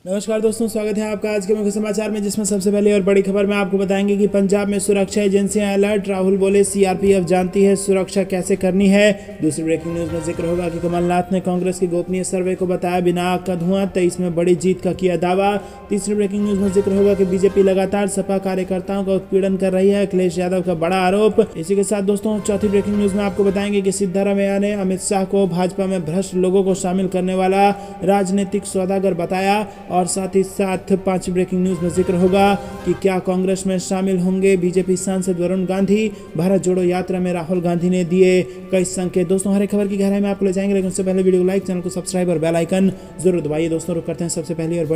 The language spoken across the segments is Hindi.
नमस्कार दोस्तों, स्वागत है आपका आज के मुख्य समाचार में, जिसमें सबसे पहले और बड़ी खबर में आपको बताएंगे कि पंजाब में सुरक्षा एजेंसियां अलर्ट। राहुल बोले सीआरपीएफ जानती है सुरक्षा कैसे करनी है। दूसरी ब्रेकिंग न्यूज में जिक्र होगा कि कमलनाथ ने कांग्रेस के गोपनीय सर्वे को बताया बिना आग का धुआं, 23 में बड़ी जीत का किया दावा। तीसरी ब्रेकिंग न्यूज में जिक्र होगा कि बीजेपी लगातार सपा कार्यकर्ताओं का उत्पीड़न कर रही है, अखिलेश यादव का बड़ा आरोप। इसी के साथ दोस्तों चौथी ब्रेकिंग न्यूज में आपको बताएंगे कि सिद्धारमैया ने अमित शाह को भाजपा में भ्रष्ट लोगों को शामिल करने वाला राजनीतिक सौदागर बताया। और साथ ही साथ पांचवी ब्रेकिंग न्यूज में जिक्र होगा कि क्या कांग्रेस में शामिल होंगे बीजेपी सांसद वरुण गांधी। भारत जोड़ो यात्रा में राहुल गांधी ने दिए कई संकेत। दोस्तों हर एक खबर की गहराई में आपको ले जाएंगे, लेकिन उससे पहले वीडियो को लाइक, चैनल को सब्सक्राइब और बेल आइकन जरूर दबाइए। दोस्तों रुक करते हैं सबसे पहली और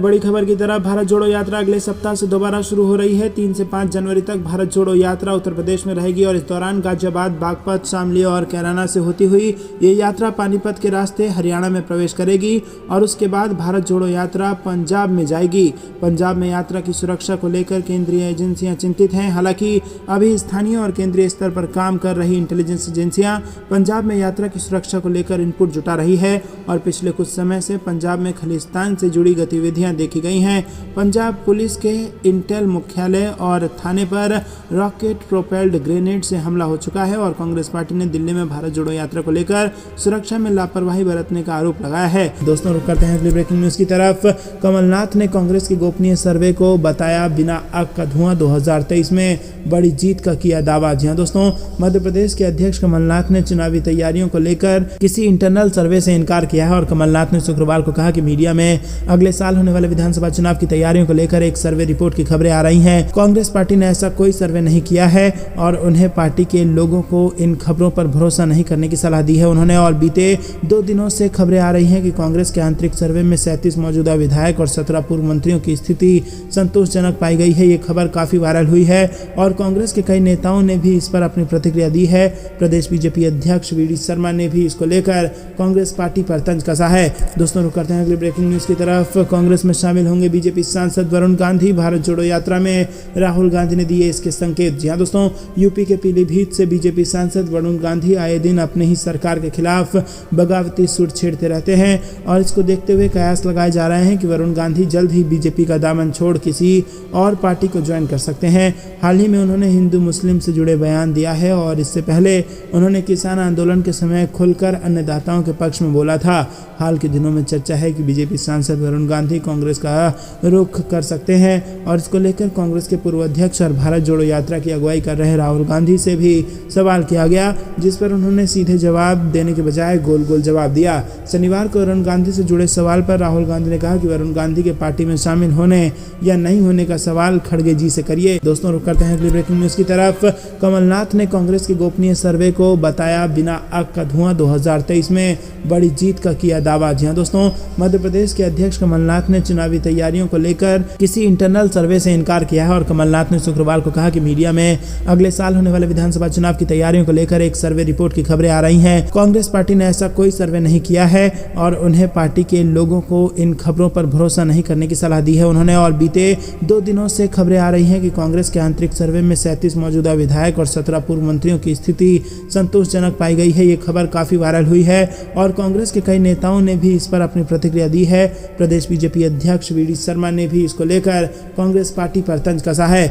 बड़ी खबर की तरफ। भारत जोड़ो यात्रा अगले सप्ताह से दोबारा शुरू हो रही है। 3 से 5 जनवरी तक भारत जोड़ो यात्रा उत्तर प्रदेश में रहेगी और इस दौरान गाजियाबाद, बागपत, शामली और कैराना से होती हुई ये यात्रा पानीपत के रास्ते हरियाणा में प्रवेश करेगी और उसके बाद भारत जोड़ो यात्रा पंजाब में जाएगी। पंजाब में यात्रा की सुरक्षा को लेकर केंद्रीय एजेंसियां चिंतित हैं। हालांकि अभी स्थानीय और केंद्रीय स्तर पर काम कर रही इंटेलिजेंस एजेंसियां पंजाब में यात्रा की सुरक्षा को लेकर इनपुट जुटा रही है और पिछले कुछ समय से पंजाब में खलिस्तान से जुड़ी गतिविधियां देखी गई हैं। पंजाब पुलिस के इंटेल मुख्यालय और थाने पर रॉकेट प्रोपेल्ड ग्रेनेड से हमला हो चुका है और कांग्रेस पार्टी ने दिल्ली में भारत जोड़ो यात्रा को लेकर सुरक्षा में लापरवाही बरतने का आरोप लगाया है। दोस्तों रुक करते हैं अगली ब्रेकिंग न्यूज की तरफ। कमलनाथ ने कांग्रेस के गोपनीय सर्वे को बताया बिना आग का धुआं, 2023 में बड़ी जीत का किया दावा। जी हां दोस्तों, मध्य प्रदेश के अध्यक्ष कमलनाथ ने चुनावी तैयारियों को लेकर किसी इंटरनल सर्वे से इनकार किया है और कमलनाथ ने शुक्रवार को कहा कि मीडिया में अगले साल होने वाले विधानसभा चुनाव की तैयारियों को लेकर एक सर्वे रिपोर्ट की खबरें आ रही हैं। कांग्रेस पार्टी ने ऐसा कोई सर्वे नहीं किया है और उन्हें पार्टी के लोगों को इन खबरों पर भरोसा नहीं करने की सलाह दी है उन्होंने। और बीते 2 दिनों से खबरें आ रही हैं कि कांग्रेस के आंतरिक सर्वे में 37 मौजूदा विधायक और 17 पूर्व मंत्रियों की स्थिति संतोषजनक पाई गई है। ये खबर काफी वायरल हुई है और कांग्रेस के कई नेताओं ने भी इस पर अपनी प्रतिक्रिया दी है। प्रदेश बीजेपी अध्यक्ष वीडी शर्मा ने भी इसको लेकर कांग्रेस पार्टी पर तंज कसा है। दोस्तों रुक करते हैं अगली ब्रेकिंग न्यूज की तरफ। कांग्रेस में शामिल होंगे बीजेपी सांसद वरुण गांधी। भारत जोड़ो यात्रा में राहुल गांधी ने दिए इसके संकेत। जी हां दोस्तों, यूपी के पीलीभीत से बीजेपी सांसद वरुण गांधी आए दिन अपने ही सरकार के खिलाफ बगावती सुर छेड़ते रहते हैं और इसको देखते हुए कयास लगाए जा रहे हैं कि वरुण गांधी जल्द ही बीजेपी का दामन छोड़ किसी और पार्टी को ज्वाइन कर सकते हैं। हाल ही में उन्होंने हिंदू मुस्लिम से जुड़े बयान दिया है और इससे पहले उन्होंने किसान आंदोलन के समय खुलकर अन्नदाताओं के पक्ष में बोला था। हाल के दिनों में चर्चा है कि बीजेपी सांसद वरुण गांधी कांग्रेस का रुख कर सकते हैं और इसको लेकर कांग्रेस के पूर्व अध्यक्ष और भारत जोड़ो यात्रा की अगुवाई कर रहे राहुल गांधी से भी सवाल किया गया, जिस पर उन्होंने सीधे जवाब देने के बजाय गोल गोल जवाब दिया। शनिवार को वरुण गांधी से जुड़े सवाल पर राहुल गांधी ने कहा कि वरुण गांधी के पार्टी में शामिल होने या नहीं होने का सवाल खड़गे जी से करिए। दोस्तों रुक करते हैं अगली ब्रेकिंग न्यूज की तरफ। कमलनाथ ने कांग्रेस के गोपनीय सर्वे को बताया बिना आग का धुआं, 2023 में बड़ी जीत का किया दावा। जी हां दोस्तों, मध्य प्रदेश के अध्यक्ष कमलनाथ ने चुनावी तैयारियों को लेकर किसी इंटरनल सर्वे से इनकार किया है और कमलनाथ ने शुक्रवार को कहा कि मीडिया में अगले साल होने वाले विधानसभा चुनाव की तैयारियों को लेकर एक सर्वे रिपोर्ट की खबरें आ रही हैं। कांग्रेस पार्टी ने ऐसा कोई सर्वे नहीं किया है और उन्हें पार्टी के लोगों को इन खबरों पर भरोसा नहीं करने की सलाह दी है उन्होंने। और बीते 2 दिनों से खबरें आ रही हैं कि कांग्रेस के आंतरिक सर्वे में 37 मौजूदा विधायक और 17 पूर्व मंत्रियों की स्थिति संतोषजनक पाई गई है। ये खबर काफी वायरल हुई है और कांग्रेस के कई नेताओं ने भी इस पर अपनी प्रतिक्रिया दी है। प्रदेश बीजेपी अध्यक्ष वीडी शर्मा ने भी इसको लेकर कांग्रेस पार्टी पर तंज कसा है।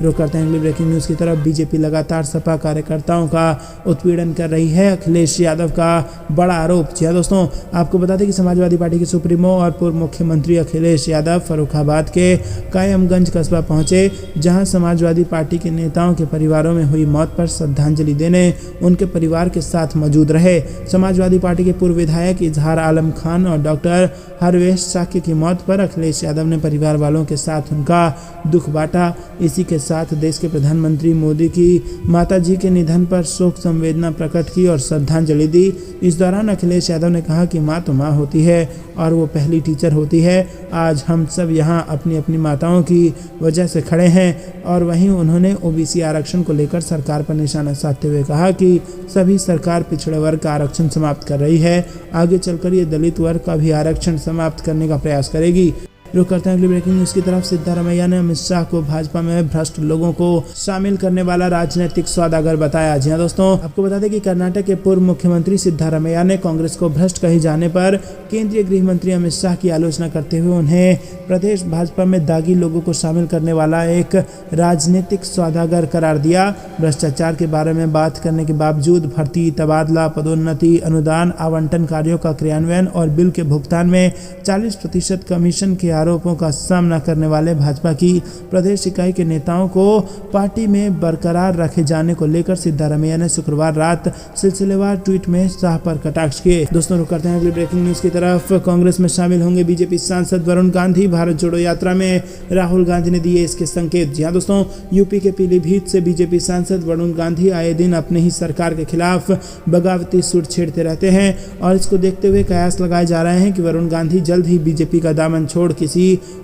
रुक करते हैं अगली ब्रेकिंग न्यूज की तरफ। बीजेपी लगातार सपा कार्यकर्ताओं का उत्पीड़न कर रही है, अखिलेश यादव का बड़ा आरोप। जी दोस्तों, आपको बता दें कि समाजवादी पार्टी के सुप्रीमो और पूर्व मुख्यमंत्री अखिलेश यादव फर्रुखाबाद के कायमगंज कस्बा पहुंचे, जहां समाजवादी पार्टी के नेताओं के परिवारों में हुई मौत पर श्रद्धांजलि देने उनके परिवार के साथ मौजूद रहे। समाजवादी पार्टी के पूर्व विधायक इजहार आलम खान और डॉक्टर हरवेश साकी की मौत पर अखिलेश यादव ने परिवार वालों के साथ उनका दुख बांटा। इसी के साथ देश के प्रधानमंत्री मोदी की माताजी के निधन पर शोक संवेदना प्रकट की और श्रद्धांजलि दी। इस दौरान अखिलेश यादव ने कहा कि माँ तो माँ होती है और वो पहली टीचर होती है। आज हम सब यहाँ अपनी अपनी माताओं की वजह से खड़े हैं। और वहीं उन्होंने ओबीसी आरक्षण को लेकर सरकार पर निशाना साधते हुए कहा कि सभी सरकार पिछड़े वर्ग का आरक्षण समाप्त कर रही है, आगे चलकर ये दलित वर्ग का भी आरक्षण समाप्त करने का प्रयास करेगी। रुक करते हैं अगली ब्रेकिंग न्यूज की तरफ। सिद्धारमैया ने अमित शाह को भाजपा में भ्रष्ट लोगों को शामिल करने वाला राजनीतिक सौदागर बताया। जी हाँ दोस्तों, आपको बता दें कि कर्नाटक के पूर्व मुख्यमंत्री सिद्धारमैया ने कांग्रेस को भ्रष्ट कहे जाने पर केंद्रीय गृह मंत्री अमित शाह की आलोचना करते हुए उन्हें प्रदेश भाजपा में दागी लोगों को शामिल करने वाला एक राजनीतिक सौदागर करार दिया। भ्रष्टाचार के बारे में बात करने के बावजूद भर्ती, तबादला, पदोन्नति, अनुदान आवंटन कार्यों का क्रियान्वयन और बिल के भुगतान में 40% कमीशन के आरोपों का सामना करने वाले भाजपा की प्रदेश इकाई के नेताओं को पार्टी में बरकरार रखे जाने को लेकर सिद्धारमैया ने शुक्रवार रात सिलसिलेवार ट्वीट में शाह पर कटाक्ष किए। दोस्तों रुक करते हैं अगली ब्रेकिंग न्यूज की तरफ। कांग्रेस में शामिल होंगे बीजेपी सांसद वरुण गांधी। भारत जोड़ो यात्रा में राहुल गांधी ने दिए इसके संकेत। जी हाँ दोस्तों, यूपी के पीलीभीत से बीजेपी सांसद वरुण गांधी आए दिन अपने ही सरकार के खिलाफ बगावती सुर छेड़ते रहते हैं और इसको देखते हुए कयास लगाए जा रहे हैं कि वरुण गांधी जल्द ही बीजेपी का दामन छोड़ किसी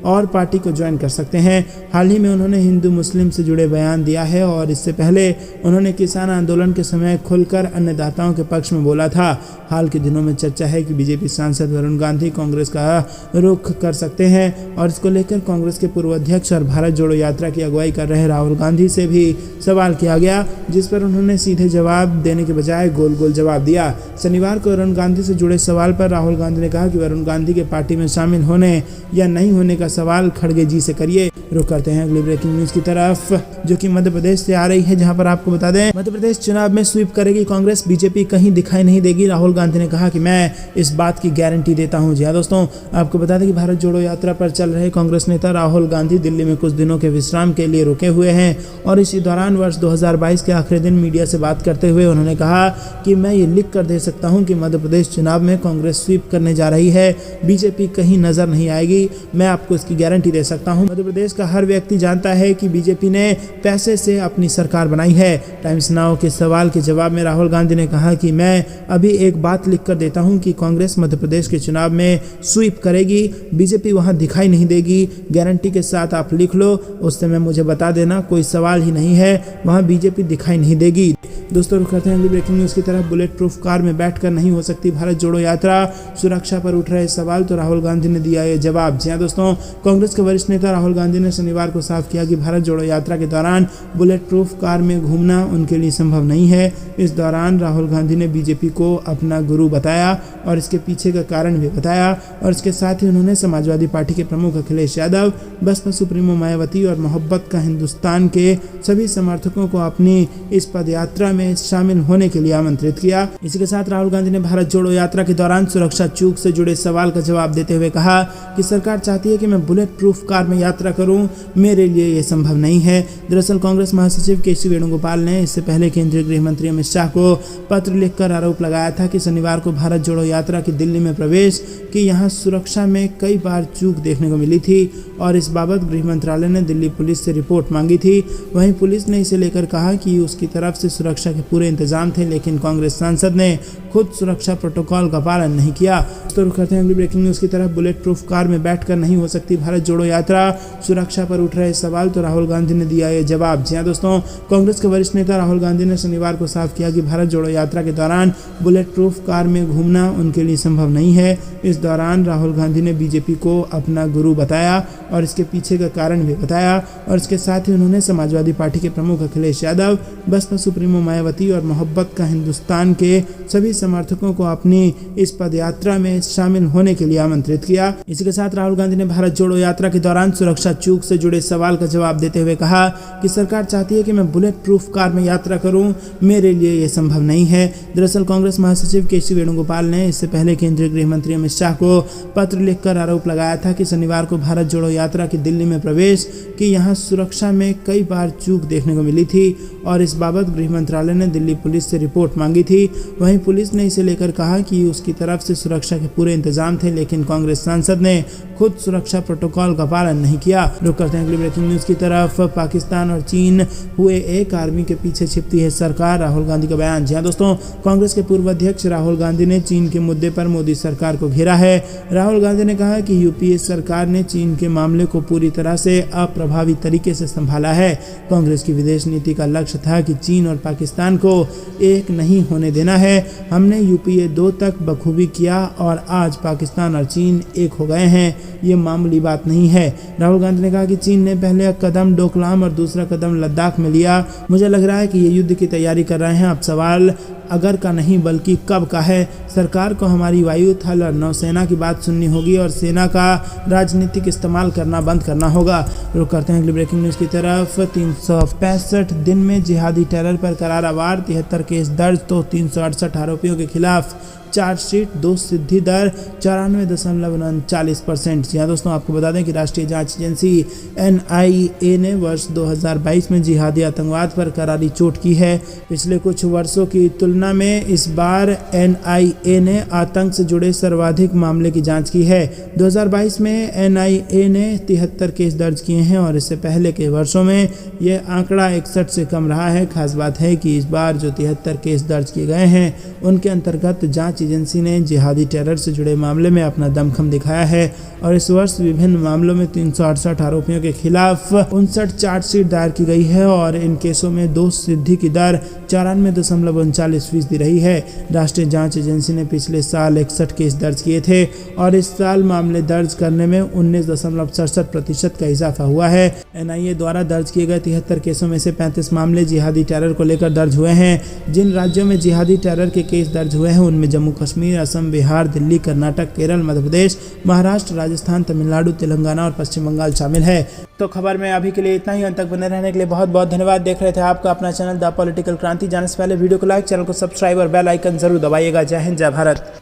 और पार्टी को ज्वाइन कर सकते हैं। हाल ही में उन्होंने हिंदू मुस्लिम से जुड़े बयान दिया है और इससे पहले उन्होंने किसान आंदोलन के समय खुलकर अन्नदाताओं के पक्ष में बोला था। हाल के दिनों में चर्चा है कि बीजेपी सांसद वरुण गांधी कांग्रेस का रुख कर सकते हैं और इसको लेकर कांग्रेस के पूर्व अध्यक्ष और भारत जोड़ो यात्रा की अगुवाई कर रहे राहुल गांधी से भी सवाल किया गया, जिस पर उन्होंने सीधे जवाब देने के बजाय गोल गोल जवाब दिया। शनिवार को वरुण गांधी से जुड़े सवाल पर राहुल गांधी ने कहा कि वरुण गांधी के पार्टी में शामिल होने या नहीं होने का सवाल खड़गे जी से करिए। रुक करते हैं अगली ब्रेकिंग न्यूज की तरफ, जो कि मध्य प्रदेश से आ रही है, जहां पर आपको बता दें मध्य प्रदेश चुनाव में स्वीप करेगी कांग्रेस, बीजेपी कहीं दिखाई नहीं देगी। राहुल गांधी ने कहा कि मैं इस बात की गारंटी देता हूं। जी हाँ दोस्तों, आपको बता दें कि भारत जोड़ो यात्रा पर चल रहे कांग्रेस नेता राहुल गांधी दिल्ली में कुछ दिनों के विश्राम के लिए रुके हुए हैं और इसी दौरान वर्ष 2022 के आखिरी दिन मीडिया से बात करते हुए उन्होंने कहा कि मैं ये लिख कर दे सकता हूं कि मध्य प्रदेश चुनाव में कांग्रेस स्वीप करने जा रही है, बीजेपी कहीं नजर नहीं आएगी। मैं आपको इसकी गारंटी दे सकता हूं। मध्य प्रदेश का हर व्यक्ति जानता है कि बीजेपी ने पैसे से अपनी सरकार बनाई है। टाइम्स नाउ के सवाल के जवाब में राहुल गांधी ने कहा कि मैं अभी एक बात लिख कर देता हूं कि कांग्रेस मध्य प्रदेश के चुनाव में स्वीप करेगी, बीजेपी वहां दिखाई नहीं देगी। गारंटी के साथ आप लिख लो, उस समय मुझे बता देना, कोई सवाल ही नहीं है, वहां बीजेपी दिखाई नहीं देगी। दोस्तों रुक करते हैं अगली ब्रेकिंग न्यूज की तरफ। बुलेट प्रूफ कार में बैठकर नहीं हो सकती भारत जोड़ो यात्रा, सुरक्षा पर उठ रहे सवाल तो राहुल गांधी ने दिया ये जवाब। जी हाँ दोस्तों, कांग्रेस के वरिष्ठ नेता राहुल गांधी ने शनिवार को साफ किया कि भारत जोड़ो यात्रा के दौरान बुलेट प्रूफ कार में घूमना उनके लिए संभव नहीं है। इस दौरान राहुल गांधी ने बीजेपी को अपना गुरु बताया और इसके पीछे का कारण भी बताया और इसके साथ ही उन्होंने समाजवादी पार्टी के प्रमुख अखिलेश यादव, बसपा सुप्रीमो मायावती और मोहब्बत का हिंदुस्तान के सभी समर्थकों को अपनी इस पदयात्रा में शामिल होने के लिए आमंत्रित किया। इसी के साथ राहुल गांधी ने भारत जोड़ो यात्रा के दौरान सुरक्षा चूक से जुड़े सवाल का जवाब देते हुए कहा कि सरकार चाहती है कि मैं बुलेट प्रूफ कार में यात्रा करूं, मेरे लिए यह संभव नहीं है। दरअसल कांग्रेस महासचिव के सी वेणुगोपाल ने इससे पहले केंद्रीय गृह मंत्री अमित शाह को पत्र लिखकर आरोप लगाया था कि शनिवार को भारत जोड़ो यात्रा की दिल्ली में प्रवेश कि यहां सुरक्षा में कई बार चूक देखने को मिली थी और इस बाबत गृह मंत्रालय ने दिल्ली पुलिस से रिपोर्ट मांगी थी। वहीं पुलिस ने इसे लेकर कहा कि उसकी तरफ से सुरक्षा के पूरे इंतजाम थे, लेकिन कांग्रेस सांसद ने खुद सुरक्षा प्रोटोकॉल का पालन नहीं किया। तो रुक करते हैं अगली ब्रेकिंग न्यूज की तरफ। बुलेट प्रूफ कार में बैठकर नहीं हो सकती भारत जोड़ो यात्रा, सुरक्षा पर उठ रहे सवाल तो राहुल गांधी ने दिया ये जवाब। जी हाँ दोस्तों, कांग्रेस के वरिष्ठ नेता राहुल गांधी ने शनिवार को साफ किया कि भारत जोड़ो यात्रा के दौरान बुलेट प्रूफ कार में घूमना उनके लिए संभव नहीं है। इस दौरान राहुल गांधी ने बीजेपी को अपना गुरु बताया और इसके पीछे का कारण भी बताया और इसके साथ ही उन्होंने समाजवादी पार्टी के प्रमुख अखिलेश यादव, बसपा सुप्रीमो मायावती और मोहब्बत का हिंदुस्तान के सभी समर्थकों को अपनी इस पदयात्रा में शामिल होने के लिए आमंत्रित किया। इसी के साथ राहुल गांधी ने भारत जोड़ो यात्रा के दौरान सुरक्षा चूक से जुड़े सवाल का जवाब देते हुए कहा कि सरकार चाहती है कि मैं बुलेट प्रूफ कार में यात्रा करूं, मेरे लिए यह संभव नहीं है। दरअसल कांग्रेस महासचिव के सी वेणुगोपाल ने इससे पहले केंद्रीय गृह मंत्री अमित शाह को पत्र लिखकर आरोप लगाया था कि शनिवार को भारत जोड़ो यात्रा की दिल्ली में प्रवेश कि यहां सुरक्षा में कई बार चूक देखने को मिली थी और इस बाबत गृह मंत्रालय ने दिल्ली पुलिस से रिपोर्ट मांगी थी। वहीं पुलिस ने इसे लेकर कहा कि उसकी तरफ से सुरक्षा के पूरे इंतजाम थे, लेकिन कांग्रेस सांसद ने खुद सुरक्षा प्रोटोकॉल का पालन नहीं किया। रुक करते हैं अगली ब्रेकिंग न्यूज की तरफ। पाकिस्तान और चीन हुए एक, आर्मी के पीछे छिपती है सरकार, राहुल गांधी का बयान। जी हाँ दोस्तों, कांग्रेस के पूर्व अध्यक्ष राहुल गांधी ने चीन के मुद्दे पर मोदी सरकार को घेरा है। राहुल गांधी ने कहा कि यूपीए सरकार ने चीन के मामले को पूरी तरह से अप्रभावी तरीके से संभाला है। कांग्रेस की विदेश नीति का लक्ष्य था कि चीन और पाकिस्तान को एक नहीं होने देना है। हमने यूपीए 2 तक बखूबी किया और आज पाकिस्तान और चीन एक हो गए हैं। ये मामूली बात नहीं है। राहुल गांधी ने कहा कि चीन ने पहले कदम डोकलाम और दूसरा कदम लद्दाख में लिया। मुझे लग रहा है कि ये युद्ध की तैयारी कर रहे हैं। अब सवाल अगर का नहीं बल्कि कब का है। सरकार को हमारी वायु, थल और नौसेना की बात सुननी होगी और सेना का राजनीतिक इस्तेमाल करना बंद करना होगा। रुक करते हैं अगली ब्रेकिंग न्यूज़ की तरफ। 365 दिन में जिहादी टेरर पर करारा वार, 73 केस दर्ज तो 368 आरोपियों के खिलाफ चार्जशीट, दोष सिद्धि दर 94.39%। जी हाँ दोस्तों, आपको बता दें कि राष्ट्रीय जांच एजेंसी NIA ने वर्ष 2022 में जिहादी आतंकवाद पर करारी चोट की है। पिछले कुछ वर्षों की तुलना में इस बार NIA ने आतंक से जुड़े सर्वाधिक मामले की जांच की है। 2022 में NIA ने 73 केस दर्ज किए हैं और इससे पहले के वर्षों में यह आंकड़ा 61 से कम रहा है। खास बात है कि इस बार जो 73 केस दर्ज किए गए हैं उनके अंतर्गत जांच एजेंसी ने जिहादी टेरर से जुड़े मामले में अपना दमखम दिखाया है और इस वर्ष विभिन्न मामलों में 368 आरोपियों के खिलाफ 59 चार्जशीट दायर की गई है और इन केसों में दोष सिद्धि की दर 94.39% रही है। राष्ट्रीय जांच एजेंसी ने पिछले साल 61 केस दर्ज किए थे और इस साल मामले दर्ज करने में 19.67% का इजाफा हुआ है। NIA द्वारा दर्ज किए गए 73 केसों में से 35 मामले जिहादी टेरर को लेकर दर्ज हुए हैं। जिन राज्यों में जिहादी टेरर के केस दर्ज हुए हैं उनमें जम्मू कश्मीर, असम, बिहार, दिल्ली, कर्नाटक, केरल, मध्य प्रदेश, महाराष्ट्र, राजस्थान, तमिलनाडु, तेलंगाना और पश्चिम बंगाल शामिल है। तो खबर में अभी के लिए इतना ही। अंत तक बने रहने के लिए बहुत बहुत धन्यवाद। देख रहे थे आपका अपना चैनल द पॉलिटिकल क्रांति। जाने से पहले वीडियो को लाइक, चैनल को सब्सक्राइब और बेल आइकन जरूर दबाइएगा। जय हिंद, जय भारत।